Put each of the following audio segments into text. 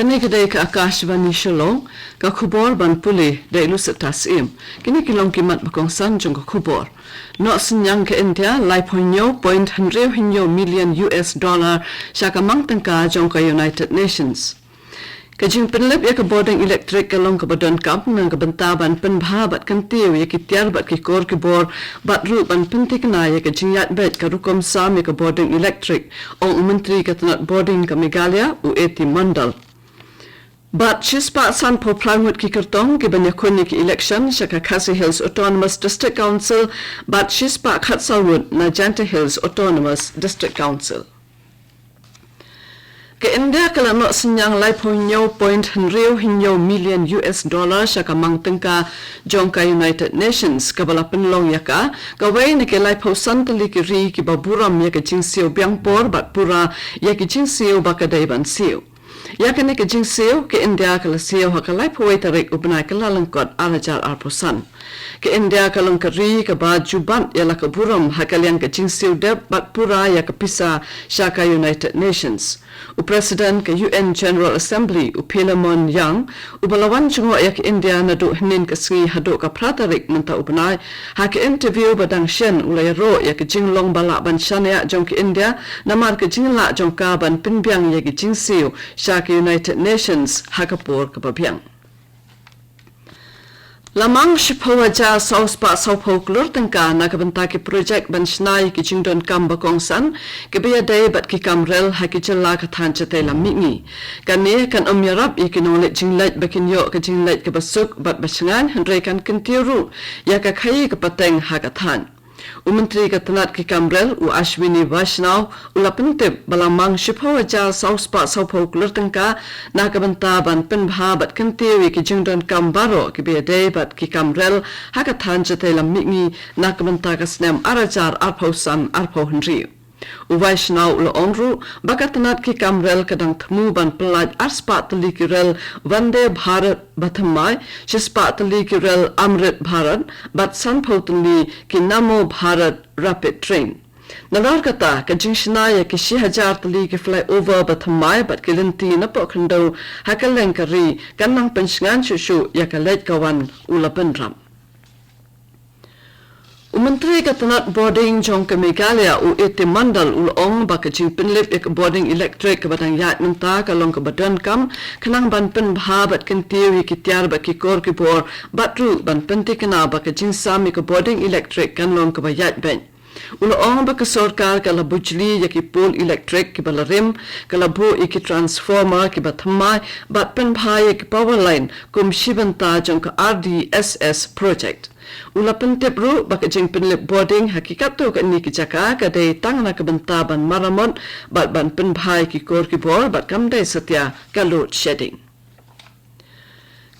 Kani kedai ke AKAKSHVANI Shillong, ka khubor ban puli dai lu tasim. Kini kilong kimat bakongsan jong ka khubor. No senyang ke India lai $0.100 million syaka mang tengka jong ka United Nations. Kajing penlep ya ke boarding elektrik kalong ke badan kap nang ke bentaban penbha bat kentiu ya kitiar bat kikor kibor bat ru ban pentik na ya ke jingyat bet ke rukom sam ya ke boarding elektrik ong menteri ke tenat boarding ke Meghalaya ueti mandal. But Chispa San Po Plangut ki kertong ki banyakuni ki election syaka Khasi Hills Autonomous District Council but Chispa Khatsalwood na Janta Hills Autonomous District Council. Ke India kala no senyang lai $0.100 million syaka mang tengka jongka United Nations kabala penlong yaka kawai ni ke lai pausan tali ki ri ki baburam ya ke jingsiu biangpor bat pura ya ki jingsiu bakadai ban siu. Ya kene ke jingsiu ke India kala siu hakalai pawai tarik ubnai kala lengkot arajar arpusan. Ke India kalong keri ke bajuban ya la ke buram hakalian ke jingsiu deb bat pura ya ke pisa syaka United Nations. President ke UN General Assembly Upilamon Yang ubalawan chungo ya ke India na do hnin ke sri hado ka pratarik menta ubnai ha ke interview badang shen ulai ro ya ke jinglong bala ban shania jong ke India namar ke jingla jong ka ban pinbyang ya ke jingsiu syaka United Nations hakapur ke babyang. Lamang shipawaja sauspa saupoklur tengka na kabenta ki projek ban shnai ki jingdon kam bakongsan ke biya day bat ki kamrel ha ki jella ka thancha te lamingi kane kan umyarap ikinole jinglet bakin yo ka jinglet ke basuk bat basangan hendrai kan kentiru ya ka khai ka pateng ha ka than Menteri Ketenat ki Kamrel AKAKSHVANI Vaishnaw ulapentip balamang shipawaja sauspa saupoklur tengka na kabenta ban penbha bat kentiwi ki jingdon kam baro ki biade bat ki Kamrel hakathan jate lamingi na kabenta ka snem arajar arpausan arpau hendri. Vaishnaw ulongru bakatanat ki Kamrel kadang temu ban pelaj arspa tali ki rel Vande Bharat bathamai shispa tali ki rel Amrit Bharat bat sanpau tali ki Namo Bharat rapid train. Nalar kata ka jingshnaya ki 1000 tali ki flyover bathamai bat kilinti na pokhando hakaleng kari kanang pensngan shushu ya kalej kawan ulapendram. Menteri Ketenat boarding jong ke Meghalaya ueti mandal ulong baka jing penlip ek boarding elektrik ke badang yat menta kalong ke badan kam kenang ban pen bhabat kentiwi ki tiar ba ki kor ki bor batru ban penti kena baka jing sami ke boarding elektrik kanlong ke bayat ben. Ulong baka sorkar kala bujli ya ki pole elektrik ki balarim kala bu iki transformer ki bathamai bat pen bhai ki power line kum shibanta jong ke RDSS project. Ulapan tepru baka jing penlip boarding hakikat tu kan ni kijaka kadai tang na kebentaban maramon bat ban penbhai ki kor ki bor bat kamdai setia ka load shedding.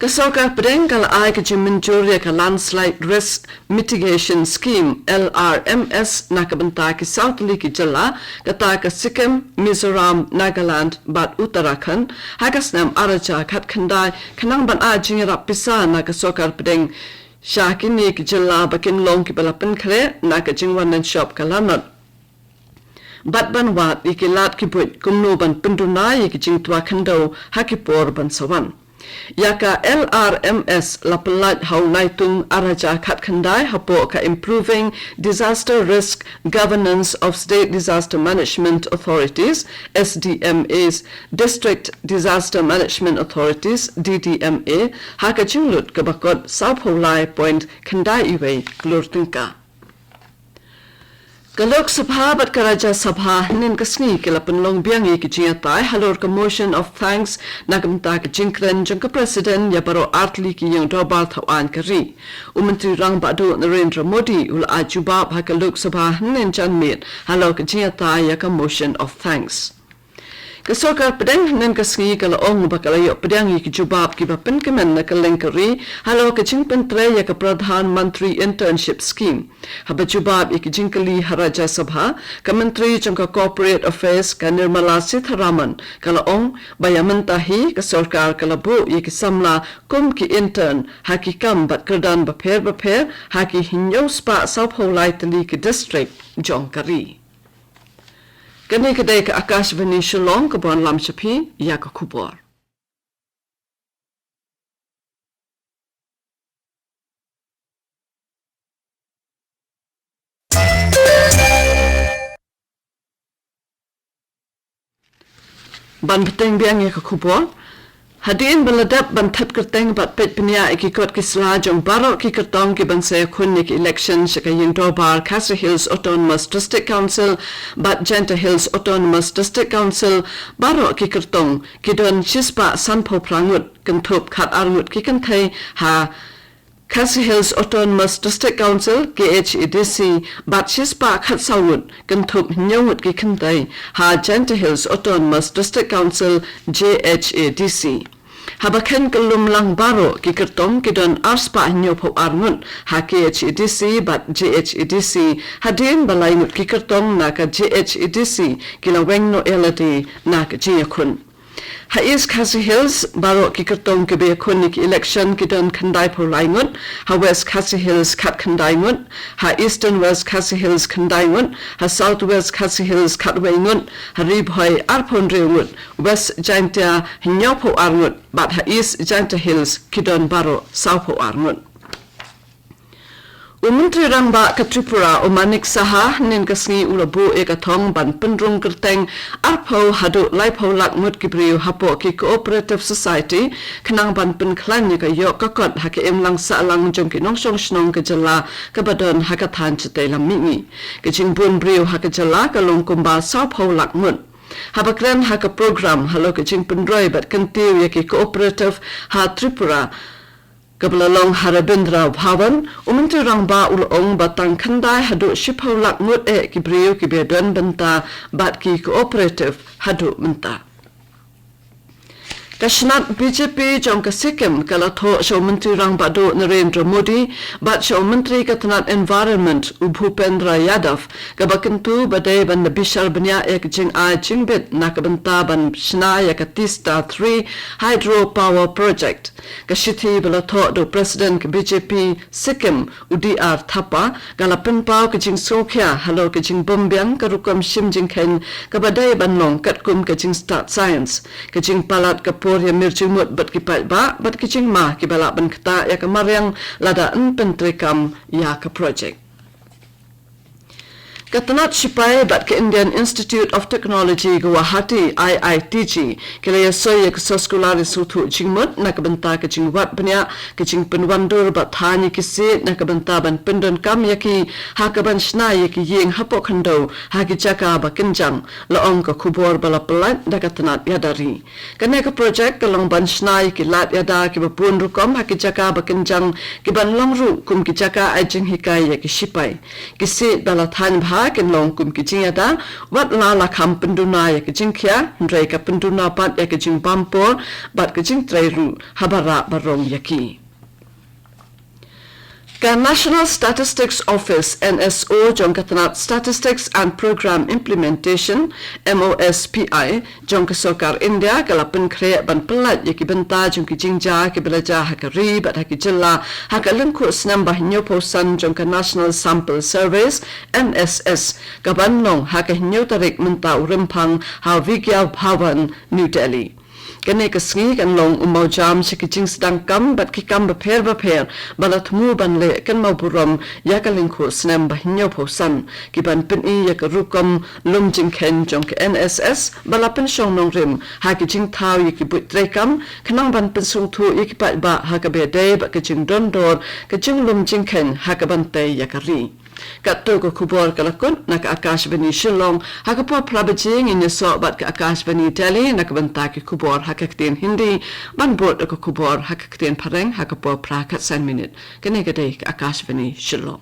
Kasoka pedeng kala ai ke jing menjuri ka landslide risk mitigation scheme LRMS na kebenta ki South Li ki jala kata ka Sikkim, Mizoram, Nagaland bat Uttarakhand hagasnam araja khat khandai kanang ban a jing rap pisa na kasoka pedeng Shakini ki jilla bakin long ki balapan kare na ka jingwan nan shop kalanot. Bat ban wat iki lat ki buit kumno ban penduna iki jing tua kendo hakipor ban sawan. Yaka LRMS lapelat hau naitung araja khat khandai hapo ka improving disaster risk governance of state disaster management authorities SDMAs district disaster management authorities DDMA haka jinglut ka bakot sapholai point khandai iwe klurtingka. Kalok Sabha bat Karaja Sabha nin kasni kila penlong biangi ki jingatai halor ka motion of thanks nagamta ka jingkren jang ka president ya baro artli ki yang dobal thawan kari. Menteri Rang Badu Narendra Modi ul ajubab ha Kalok Sabha nin janmit halor ka jingatai ya ka motion of thanks. Kasorkar pedang nan kasngi kala ong bakalayo pedang ki jubab ki bapen kemen na kalengkari halo ka jingpen tre ya ka pradhan mantri internship scheme haba jubab ki jingkali haraja sabha ka menteri jangka corporate affairs ka Nirmala Sitharaman kala ong bayaman tahi kasorkar kala bu ki samla kum ki intern haki kam bat kerdan baper haki hinyo spa saupholai tali ki district jongkari. Kani kedai ke AKAKSHVANI Shillong ke Buan Lam Shapi, ya ke kubur. ban beteng biang ya kubor hadin beladap ban tap kerteng bat pet penia ikikot kisla jong baro ki kertong ki ban se kunik election shakayin dobar Khasi Hills Autonomous District Council bat Janta Hills Autonomous District Council baro ki kertong ki don chispa sanpo prangut kentup khat arngut ki kanthai ha Khasi Hills Autonomous District Council KHEDC bat chispa khat sawut kentup nyawut ki kanthai ha Janta Hills Autonomous District Council JHADC Habakan kelum lang baro ki kertong ki don arspa nyo po arngun ha KHEDC bat JHEDC hadin balai ngut ki kertong na ka JHEDC kilaweng no eladi na ka jiyakun. Ha East Khasi Hills baro ki kertong ki be kunik election ki don kandai po laingun ha West Khasi Hills kat kandai ngun ha Eastern West Khasi Hills kandai ngun ha South West Khasi Hills kat wengun ha ribhoi arpon reungut West Janta hinyopo arngut bat ha East Janta Hills ki don baro saupo arngut. Umantri rangba ka Tripura umanik saha nin kasngi ulabu ekathong ban pendrung kerteng arpo hadu laipo lakmut kibriu hapo ki cooperative society kenang ban pen klan ka yok kakot hake emlang salang jong ki nongsong snong ke jala ka badon haka than chete lamingi ke jingbun briu haka jala ka longkumba saupo lakmut habakran haka program halo ke jing pendroi bat kentiu yaki cooperative ha Tripura Kablalong Harabindra Bhavan, Umantu Rangba Ulong Batang Kandai Hadu Shipau Lakmut Kibriu Kibedon Benta Batki Cooperative Hadu Menta. Kashnat BJP jong ka Sikkim kalatho Shaw Mantri Rangba do Narendra Modi bat Shaw Mantri Katanat Environment Bhupendra Yadav kabakentu badai ban bishar banya ek jing a jingbet nakabanta ban shna yakatista 3 hydro power project kashiti balatho do president BJP Sikkim UDR Thapa galapin pau ka jing sokhya halo ka jing bombyang karukam shim jing khen kabadai ban long katkum ka jing start science ka jing palat ka ya mirjumut bat kipat ba bat kicing ma kibala ban kata ya kamaryang lada en pentrikam ya ka project Katanat Shipai bat ke Indian Institute of Technology Guwahati IITG kilaya soya ke soskulari sutu jingmut nakabenta ke jingwat banya ke jing penwandur bat thani kisi nakabenta ban pendon kam yaki hakaban shna yaki ying hapo khando haki jaka bakinjang laong ka kubor bala pelat dakatanat yadari kane ka project kalong ban shna yaki lat yada ki bapun rukom haki jaka bakinjang ki ban longru kum ki jaka ajing hikai yaki Shipai kisi bala than ken long kum ki jingada wat la la kham penduna ya ki jingkhya ndrei ka penduna pat ya ki jing pampor bat ki jing treiru habara barong yaki Ka National Statistics Office NSO jong katanat Statistics and Program Implementation MOSPI jong ka Sokar India kalapin kre ban pelat yaki benta jong ki jingja ki belaja hakari bat haki jilla hakalengku snam bahinyo posan jong ka National Sample Surveys NSS kabanong hakahinyo tarik menta urimpang ha Vigya Bhavan New Delhi Kane kasngi kan long umau jam sikijing sedang kam bat ki kam baper balat mu ban le kan mau burom ya kalingko snam bahinyo posan ki ban peni ya karukom lum jing ken jong ke NSS balapen shong nong rim ha ki jing thau yiki butre kam kanang ban pensung thu yiki pat ba ha ka be de ba ki jing don dor ka jing lum jing ken ha ka ban te ya kari Kato ko kubor kalakun nak AKAKSHVANI Shillong hakapo prabajing in so bat ka AKAKSHVANI Delhi nakabanta ki kubor hakaktin Hindi ban bot ko kubor hakaktin pareng hakapo prakat 10 minute kane ka AKAKSHVANI Shillong